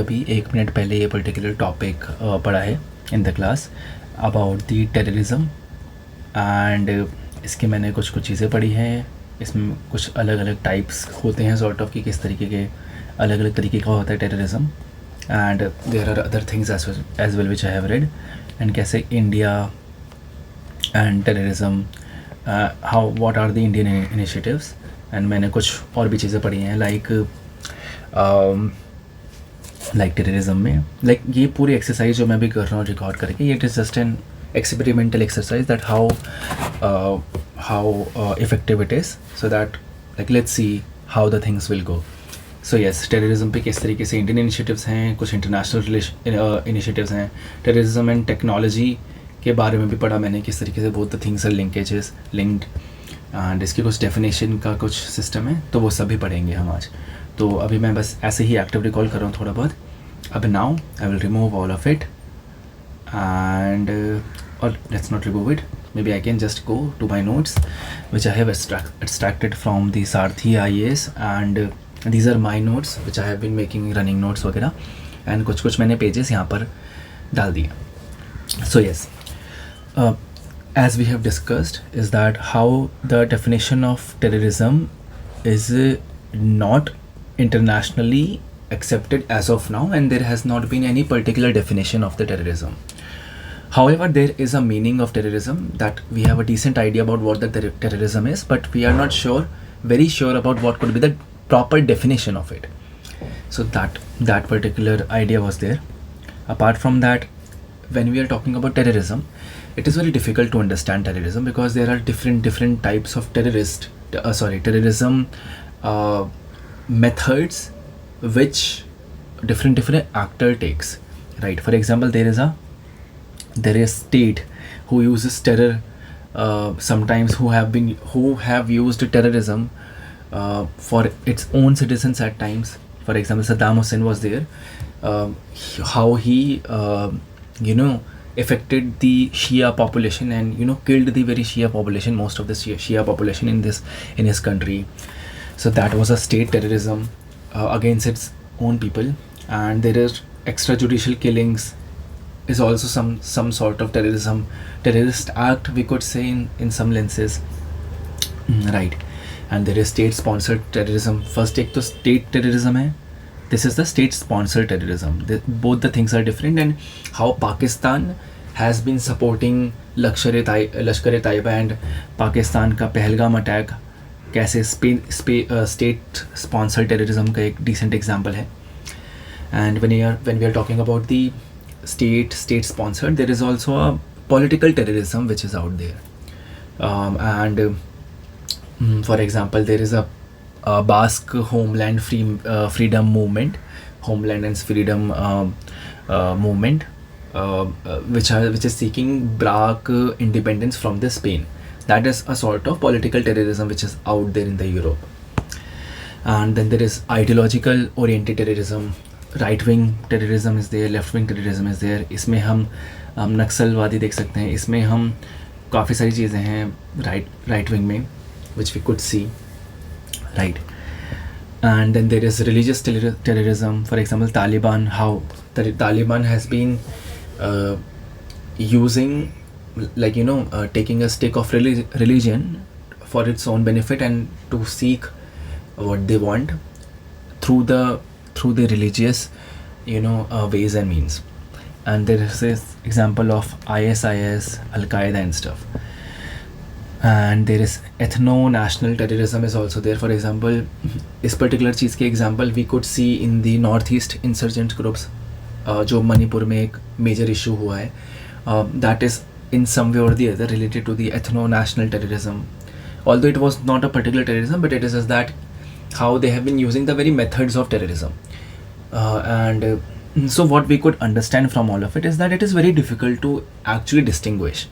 अभी 1 मिनट पहले ये पर्टिकुलर टॉपिक पढ़ा है in the class about the terrorism and इसकी मैंने कुछ कुछ चीज़ें पढ़ी हैं। इसमें कुछ अलग अलग टाइप्स होते हैं सॉर्ट ऑफ कि किस तरीके के अलग अलग तरीके का होता है terrorism and there are other things as well which I have read and कैसे India and terrorism how what are the Indian initiatives and मैंने कुछ और भी चीज़ें पढ़ी हैं लाइक टेररिज्म में ये पूरी एक्सरसाइज जो मैं भी कर रहा हूँ रिकॉर्ड करके ये it is just an experimental exercise that how effective it is so that let's see how the things will go. So yes, terrorism पे किस तरीके से इंडियन इनिशिएटिव्स हैं, कुछ इंटरनेशनल इनिशिएटिव्स हैं। टेररिज्म एंड टेक्नोलॉजी के बारे में भी पढ़ा मैंने, किस तरीके से both the things are linkages linked and इसकी कुछ डेफिनेशन का कुछ सिस्टम है, तो वो सभी पढ़ेंगे हम आज। तो अभी मैं बस ऐसे ही एक्टिव रिकॉल कर रहा हूँ थोड़ा बहुत। अब now I will remove all of it and और let's not remove it, maybe I can just go to my notes which I have extracted from the Sarthi IAS and these are my notes which I have been making running notes वगैरह and कुछ मैंने pages यहाँ पर डाल दिए। So yes, as we have discussed is that how the definition of terrorism is not internationally accepted as of now and there has not been any particular definition of the terrorism. However, there is a meaning of terrorism that we have a decent idea about what the terrorism is, but we are not very sure about what could be the proper definition of it. So that particular idea was there. Apart from that, when we are talking about terrorism, it is very difficult to understand terrorism because there are different types of terrorism methods which different actor takes. Right. For example, there is state who uses terror sometimes who have used terrorism for its own citizens at times. For example, Saddam Hussein was there, how he affected the Shia population and killed the very Shia population, most of the Shia population in his country. So that was a state terrorism against its own people. And there is extrajudicial killings is also some sort of terrorist act, we could say in some lenses, right? And there is state sponsored terrorism. First एक तो state terrorism है, this is the state sponsored terrorism. Both the things are different and how Pakistan has been supporting Lashkar-e-Taiba and Pakistan का Pahalgam attack कैसे state sponsored terrorism का एक decent example है. And when we are talking about the state sponsored, there is also a political terrorism which is out there, for example, there is a Basque Homeland Freedom Movement, Homeland and Freedom movement, which is seeking Basque independence from the Spain. That is a sort of political terrorism which is out there in the Europe. And then there is ideological oriented terrorism. Right wing terrorism is there, left wing terrorism is there. इसमें हम नक्सलवादी देख सकते हैं. इसमें हम काफ़ी सारी चीज़ें हैं राइट विंग में which we could see, right. And then there is religious terrorism. For example Taliban, how Taliban has been using taking a stick of religion for its own benefit and to seek what they want through the religious ways and means. And there is this example of ISIS, Al-Qaeda and stuff. And there is ethno-national terrorism is also there. For example, इस particular चीज़ के example we could see in the northeast insurgent groups, जो मणिपुर में एक major issue हुआ है, that is in some way or the other related to the ethno-national terrorism. Although it was not a particular terrorism, but it is just that how they have been using the very methods of terrorism. So what we could understand from all of it is that it is very difficult to actually distinguish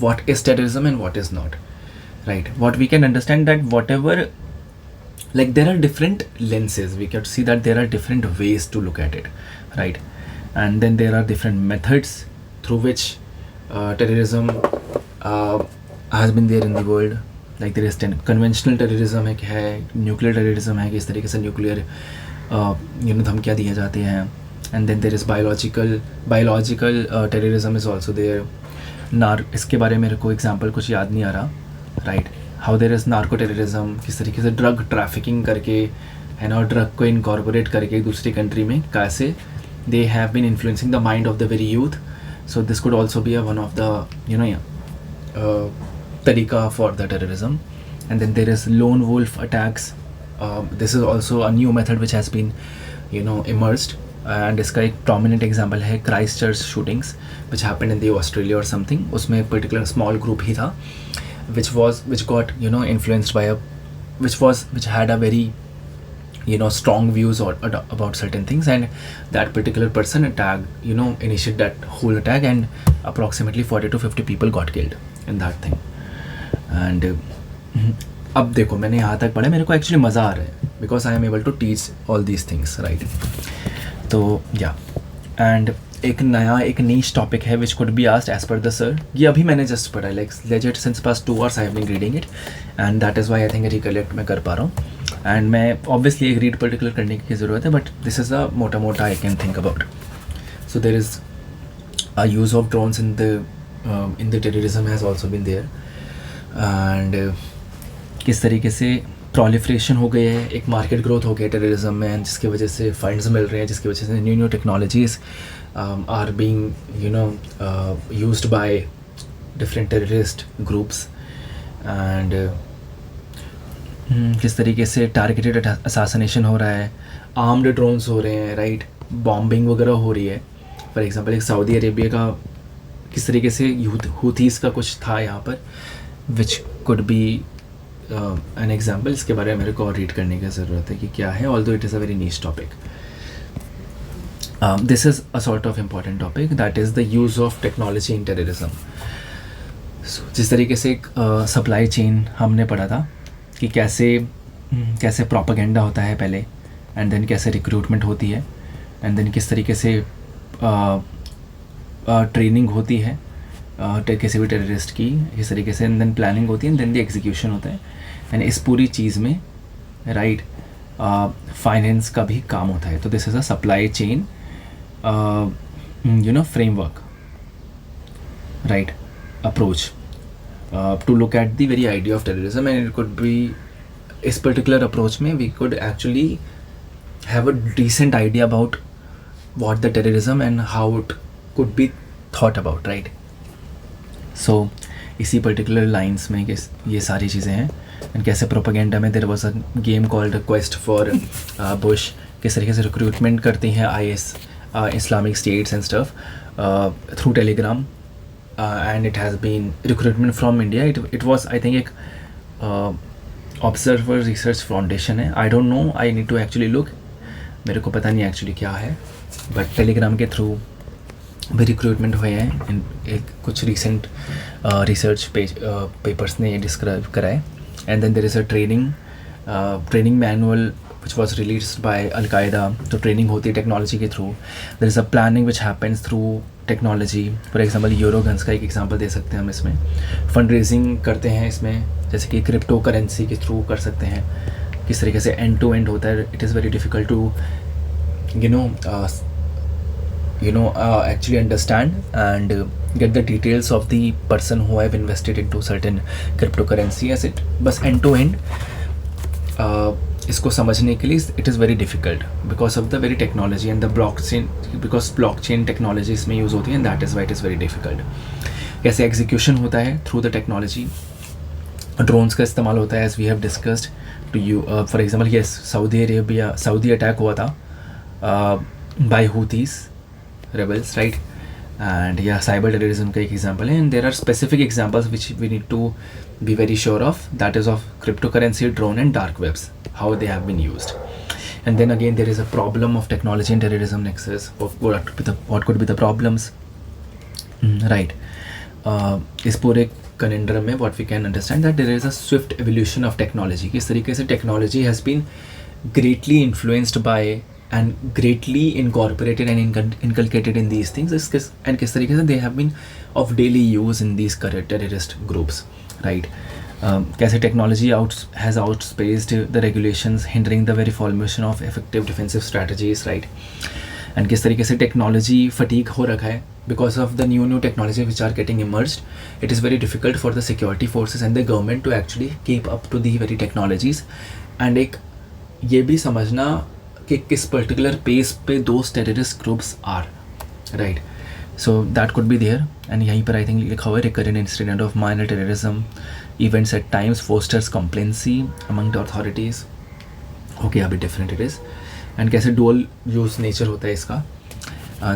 what is terrorism and what is not, right? What we can understand that whatever, there are different lenses, we can see that there are different ways to look at it, right? And then there are different methods through which terrorism has been there in the world. Like there is conventional terrorism है, nuclear terrorism है कि इस तरीके से nuclear धमकियाँ दी जाती हैं. and then there is biological terrorism is also there. इसके बारे में मेरे को एग्जांपल कुछ याद नहीं आ रहा, right. How there is narco terrorism, किस तरीके से ड्रग ट्रैफिकिंग करके है ना, ड्रग को इनकॉर्पोरेट करके दूसरी कंट्री में कैसे they have been influencing the mind of the very youth. So this could also be one of the tarika for the terrorism. And then there is lone wolf attacks. This is also a new method which has been emerged, and इसका एक prominent example है Christchurch shootings which happened in the Australia or something. उसमें एक particular small group ही था which got influenced by which had a very strong views about certain things, and that particular person attacked, initiated that whole attack, and approximately 40 to 50 people got killed in that thing. And अब देखो मैंने यहाँ तक पढ़ा, मेरे को actually मज़ा आ रहा है because I am able to teach all these things, right. तो या एंड एक नीच टॉपिक है which could be asked as per the sir. ये अभी मैंने जस्ट पढ़ा है, like legend since past 2 hours I have been reading it, and that is why I think recollect मैं कर पा रहा हूँ. एंड मैं ऑब्वियसली एक रीड पर्टिकुलर करने की ज़रूरत है, बट दिस इज़ अ मोटा I can think about. So there is a use of drones in the terrorism has also been there, and किस तरीके से प्रोलिफरेशन हो गई है, एक मार्केट ग्रोथ हो गया टेररिज्म में, जिसकी वजह से फंड्स मिल रहे हैं, जिसकी वजह से new technologies are being used by different terrorist groups, and किस तरीके से टारगेटेड असैसिनेशन हो रहा है, आर्म्ड ड्रोन्स हो रहे हैं, राइट, बॉम्बिंग वगैरह हो रही है. फॉर एग्जांपल एक सऊदी अरेबिया का किस तरीके से हूथीज़ का कुछ था यहाँ पर विच कुड बी एन एग्जाम्पल. इसके बारे में मेरे को और रीड करने की ज़रूरत है कि क्या है, although it is a very niche topic. This is a sort of important topic, that is the use of technology in terrorism. जिस तरीके से एक सप्लाई चेन हमने पढ़ा था कि कैसे प्रोपेगेंडा होता है पहले, एंड देन कैसे रिक्रूटमेंट होती है, एंड देन किस तरीके से ट्रेनिंग होती है किसी भी टेररिस्ट की, इस तरीके से, एंड देन प्लानिंग होती है, एंड देन द एग्जीक्यूशन होता है. एंड इस पूरी चीज़ में राइट फाइनेंस का भी काम होता है. तो this is a supply chain framework, right, approach to look at the very idea of terrorism, and it could be इस particular approach में we could actually have a decent idea about what the terrorism and how it could be thought about, right. So इसी particular lines में ये सारी चीज़ें हैं, and कैसे propaganda में there was a game called Quest for Bush, किस तरीके से recruitment करती हैं IS, Islamic States and stuff through Telegram. And it has been recruitment from India. It was, I think, एक Observer Research Foundation है. I don't know. I need to actually look. मेरे को पता नहीं एक्चुअली क्या है, बट टेलीग्राम के through भी रिक्रूटमेंट हुए हैं. एक कुछ रिसेंट रिसर्च पेपर्स ने ये डिस्क्राइब करा है. And then there is a training manual which was released by Al-Qaeda. तो ट्रेनिंग होती है टेक्नोलॉजी के through. there is a planning which happens through technology. For example यूरोगन्स का एक एग्जांपल दे सकते हैं हम. इसमें फंड रेजिंग करते हैं इसमें, जैसे कि क्रिप्टो करेंसी के थ्रू कर सकते हैं. किस तरीके से एंड टू एंड होता है. It is very difficult to actually understand and get the details of the person who have invested into certain cryptocurrency as it. बस end to end इसको समझने के लिए it is very difficult because of the very technology and the blockchain technology इसमें use होती है, and that is why it is very difficult. कैसे execution होता है थ्रू द टेक्नोलॉजी. ड्रोन्स का इस्तेमाल होता है as we have discussed to you. For example yes, Saudi attack हुआ था by Houthis rebels, right, and या साइबर टेररिज्म का एक एग्जांपल है. And there are specific examples which we need to be very sure of, that is of cryptocurrency, drone and dark webs, how they have been used. And then again there is a problem of technology and terrorism nexus. What could be the problems, right. इस पूरे conundrum में what we can understand that there is a swift evolution of technology. किस तरीके से technology has been greatly influenced by and greatly incorporated and inculcated in these things, and किस तरीके से they have been of daily use in these terrorist groups, right. कैसे technology has outspaced the regulations, hindering the very formation of effective defensive strategies, right. And किस तरीके से technology fatigue हो रखा है because of the new technology which are getting emerged. It is very difficult for the security forces and the government to actually keep up to the very technologies. And एक ये भी समझना कि किस particular pace पे those terrorist groups are, right. So that could be there. And यहीं पर I think लिखा हुआ है recurrent incident of minor terrorism events at times fosters complacency among the authorities. Okay, अभी डिफरेंट इट इज़. एंड कैसे dual use nature होता है इसका.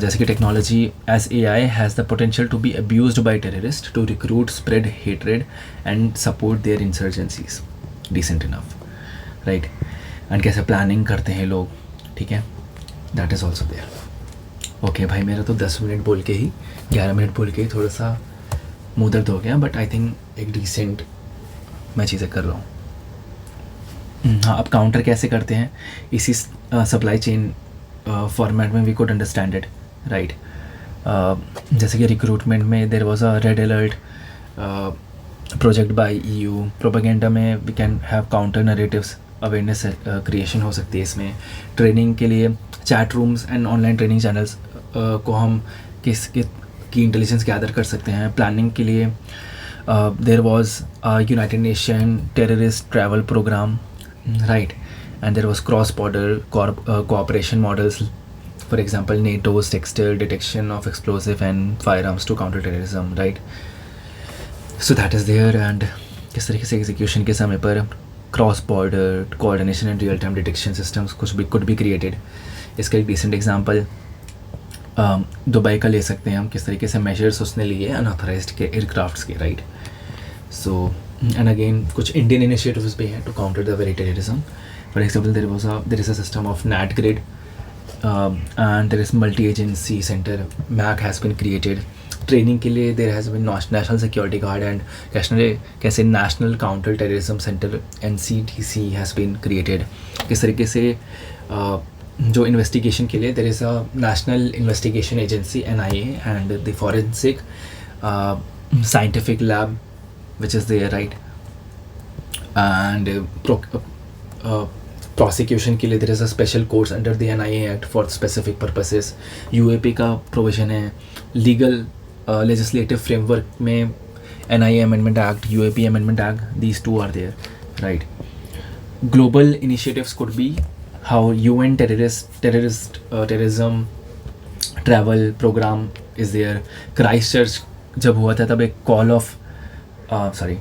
जैसे कि technology as AI has the potential to be abused by terrorist to recruit spread hatred and support their insurgencies. Decent enough, right. And कैसे planning करते हैं लोग, ठीक है, that is also there. Okay भाई, मेरा तो 10 मिनट बोल के ही 11 मिनट बोल के ही थोड़ा सा मुँह दर्द हो गया, बट आई थिंक एक डिसेंट मैं चीज़ें कर रहा हूँ. हाँ, अब काउंटर कैसे करते हैं इसी सप्लाई चेन फॉर्मेट में we could understand it, right. जैसे कि रिक्रूटमेंट में there was a red alert project by EU. Propaganda में we can have counter narratives, awareness creation हो सकती है इसमें. ट्रेनिंग के लिए chat rooms and online training channels को हम की इंटेलिजेंस गैदर कर सकते हैं. प्लानिंग के लिए there was United Nation terrorist travel programme, right. And there was cross-border cooperation models, for example NATO's textile detection of explosive and firearms to counter terrorism, right. So that is there. And किस तरीके से execution के समय पर cross border coordination and real time detection systems could be created. इसका एक decent example Dubai का ले सकते हैं हम, किस तरीके से मेजर्स उसने लिए अनऑथराइज्ड के एयरक्राफ्ट्स के, राइट. सो and again कुछ Indian initiatives भी हैं to counter the very terrorism. For example, there is a system of NAT grid and there is multi-agency center MAC has been created. Training के लिए there has been National Security Guard and कैसे National Counter Terrorism Center NCTC has been created. किस तरीके से जो investigation के लिए there is a National Investigation Agency NIA and the Forensic Scientific Lab which is there, right. And prosecution के लिए there is a special course under the NIA Act for specific purposes. UAP का provision है. Legal legislative framework में NIA Amendment Act, UAP Amendment Act, these two are there, right. Global initiatives could be how UN terrorism travel program is there. Christchurch जब हुआ था तब एक call of sorry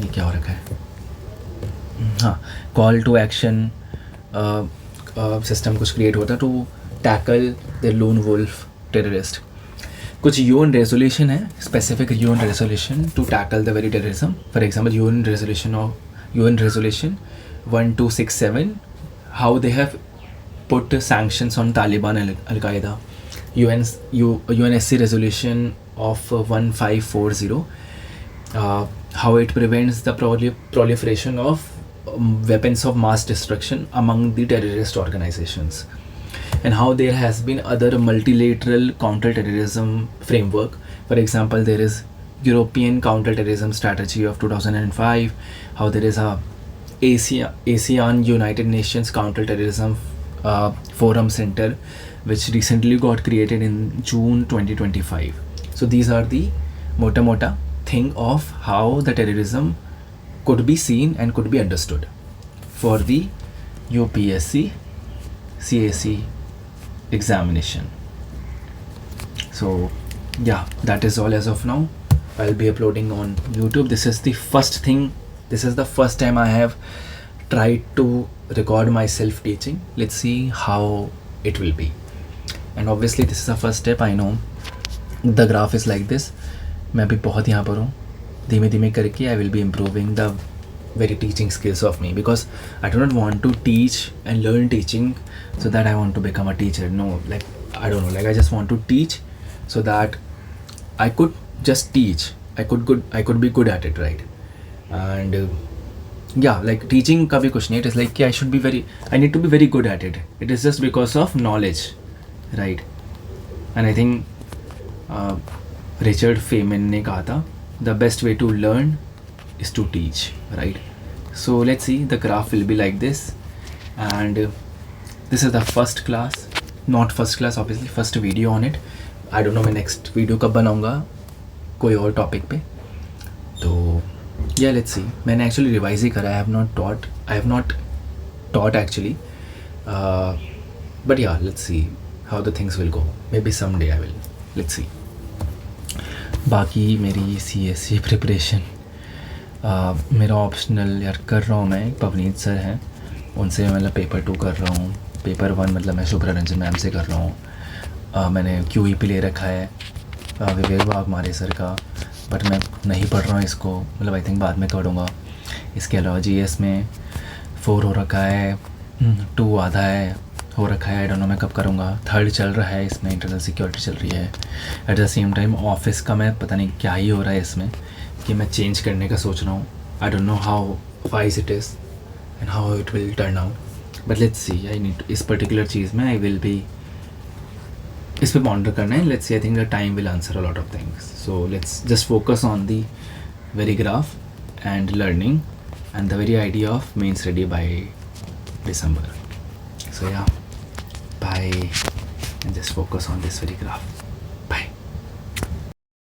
ये क्या हो रखा है, हाँ, कॉल टू एक्शन सिस्टम कुछ क्रिएट होता to tackle the lone wolf terrorist. कुछ UN रेजोल्यूशन है, specific UN resolution to tackle the very terrorism. For example UN resolution 1267 how they have put sanctions on Taliban Al-Qaeda. UNSC resolution of 1540 how it prevents the proliferation of weapons of mass destruction among the terrorist organizations, and how there has been other multilateral counter-terrorism framework. For example, there is European counter-terrorism strategy of 2005, how there is a ASEAN United Nations counter-terrorism forum center which recently got created in June 2025. So these are the mota thing of how the terrorism could be seen and could be understood for the UPSC CAC examination. So yeah, that is all as of now. I'll be uploading on YouTube. This is the first time I have tried to record myself teaching. Let's see how it will be. And obviously this is the first step. I know the graph is like this. मैं भी बहुत यहाँ पर हूँ, धीमे धीमे करके I will be improving the very teaching skills of me, because I do not want to teach and learn teaching so that I want to become a teacher. No, like I don't know, like I just want to teach so that I could just teach. I could be good at it, right? And yeah, like teaching का भी कुछ नहीं. It is like I need to be very good at it. It is just because of knowledge, right? And I think Richard Feynman ने कहा था the best way to learn is to teach, right? So let's see, the graph will be like this, and this is the first class, not first class obviously, first video on it. I don't know मैं next video कब बनाऊँगा कोई और topic पे. तो या let's see. मैंने actually revise ही करा. I have not taught actually, but yeah, let's see how the things will go. Maybe someday I will. Let's see. बाकी मेरी CSC प्रिपरेशन, मेरा ऑप्शनल यार कर रहा हूँ मैं. पवनीत सर हैं, उनसे मतलब पेपर 2 कर रहा हूँ. पेपर 1 मतलब मैं शुभ्रा रंजन मैम से कर रहा हूँ. मैंने QE पे ले रखा है विवेक वाघमारे सर का, बट मैं नहीं पढ़ रहा हूँ इसको. मतलब आई थिंक बाद में पढ़ूँगा. इसके अलावा GS में 4 हो रखा है, 2 आधा है हो रखा है. आई डोंट नो मैं कब करूँगा. 3rd चल रहा है, इसमें इंटरनल सिक्योरिटी चल रही है. At the same time office का मैं पता नहीं क्या ही हो रहा है इसमें कि मैं चेंज करने का सोच रहा हूँ. I don't know how wise it is and how it will turn out, but let's see. I need इस पर्टिकुलर चीज़ में आई विल बी इस पे पॉन्डर करना है. Let's see. I think the time will answer a lot of things. So let's just focus on the very graph and learning and the very idea of mains ready by December. So yeah, bye, and just focus on this very graph.